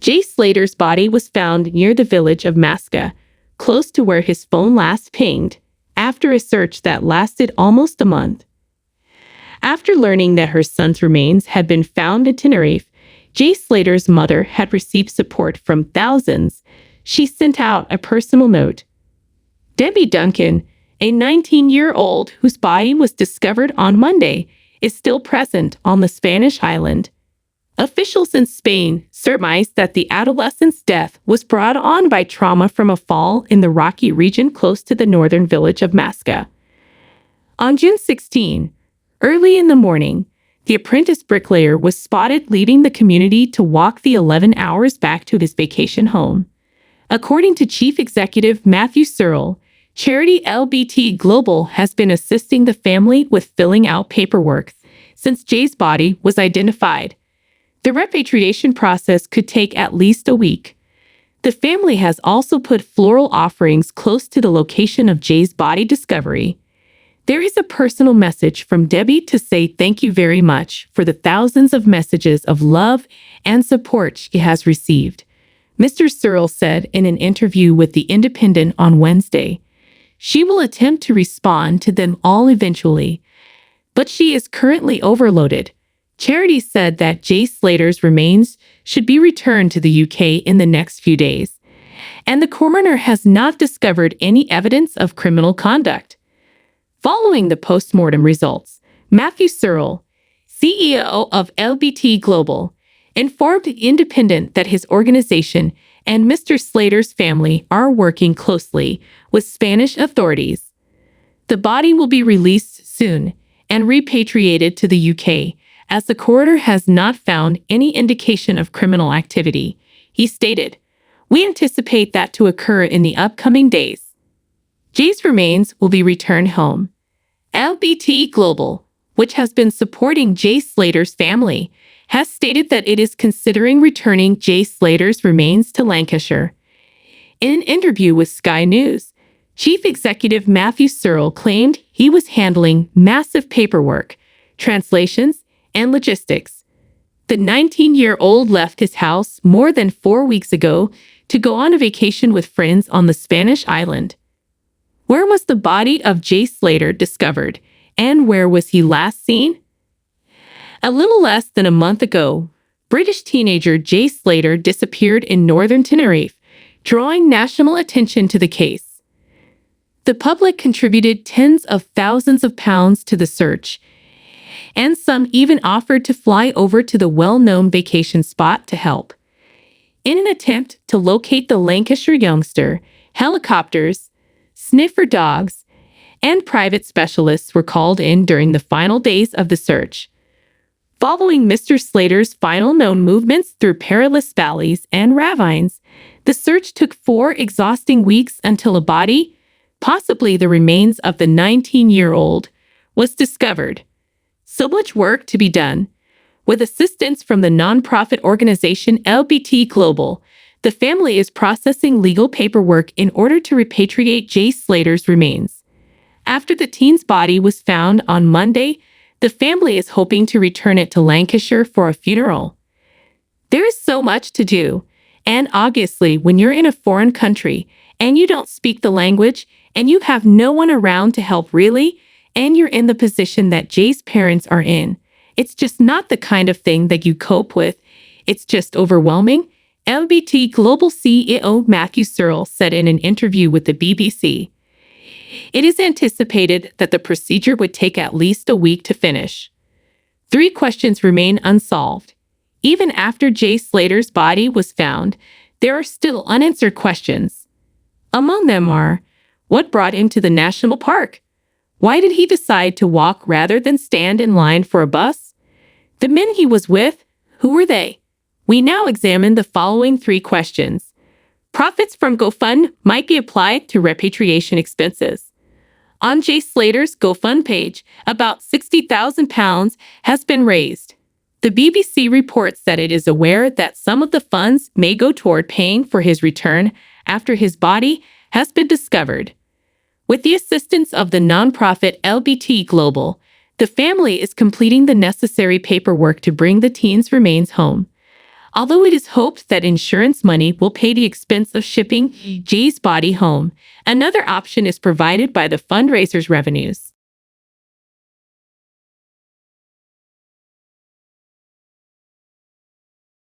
Jay Slater's body was found near the village of Masca, close to where his phone last pinged, after a search that lasted almost a month. After learning that her son's remains had been found in Tenerife, Jay Slater's mother had received support from thousands. She sent out a personal note. Debbie Duncan, a 19-year-old whose body was discovered on Monday, is still present on the Spanish island. Officials in Spain surmised that the adolescent's death was brought on by trauma from a fall in the rocky region close to the northern village of Masca. On June 16, early in the morning, the apprentice bricklayer was spotted leaving the community to walk the 11 hours back to his vacation home. According to Chief Executive Matthew Searle, charity LBT Global has been assisting the family with filling out paperwork since Jay's body was identified. The repatriation process could take at least a week. The family has also put floral offerings close to the location of Jay's body discovery. There is a personal message from Debbie to say thank you very much for the thousands of messages of love and support she has received, Mr. Searle said in an interview with The Independent on Wednesday. She will attempt to respond to them all eventually, but she is currently overloaded. Charity said that Jay Slater's remains should be returned to the UK in the next few days, and the coroner has not discovered any evidence of criminal conduct. Following the post-mortem results, Matthew Searle, CEO of LBT Global, informed The Independent that his organization and Mr. Slater's family are working closely with Spanish authorities. The body will be released soon and repatriated to the UK, as the coroner has not found any indication of criminal activity. He stated, "We anticipate that to occur in the upcoming days. Jay's remains will be returned home." LBT Global, which has been supporting Jay Slater's family, has stated that it is considering returning Jay Slater's remains to Lancashire. In an interview with Sky News, Chief Executive Matthew Searle claimed he was handling massive paperwork, translations, and logistics. The 19-year-old left his house more than 4 weeks ago to go on a vacation with friends on the Spanish island. Where was the body of Jay Slater discovered, and where was he last seen? A little less than a month ago, British teenager Jay Slater disappeared in northern Tenerife, drawing national attention to the case. The public contributed tens of thousands of pounds to the search, and some even offered to fly over to the well-known vacation spot to help. In an attempt to locate the Lancashire youngster, helicopters, sniffer dogs, and private specialists were called in during the final days of the search. Following Mr. Slater's final known movements through perilous valleys and ravines, the search took 4 exhausting weeks until a body, possibly the remains of the 19-year-old, was discovered. So much work to be done. With assistance from the nonprofit organization LBT Global, the family is processing legal paperwork in order to repatriate Jay Slater's remains. After the teen's body was found on Monday, the family is hoping to return it to Lancashire for a funeral. There is so much to do, and obviously when you're in a foreign country and you don't speak the language and you have no one around to help really, and you're in the position that Jay's parents are in, it's just not the kind of thing that you cope with. It's just overwhelming, LBT Global CEO Matthew Searle said in an interview with the BBC. It is anticipated that the procedure would take at least a week to finish. 3 questions remain unsolved. Even after Jay Slater's body was found, there are still unanswered questions. Among them are, what brought him to the national park? Why did he decide to walk rather than stand in line for a bus? The men he was with, who were they? We now examine the following 3 questions. Profits from GoFund might be applied to repatriation expenses. On Jay Slater's GoFund page, about £60,000 has been raised. The BBC reports that it is aware that some of the funds may go toward paying for his return after his body has been discovered. With the assistance of the nonprofit LBT Global, the family is completing the necessary paperwork to bring the teen's remains home. Although it is hoped that insurance money will pay the expense of shipping Jay's body home, another option is provided by the fundraiser's revenues.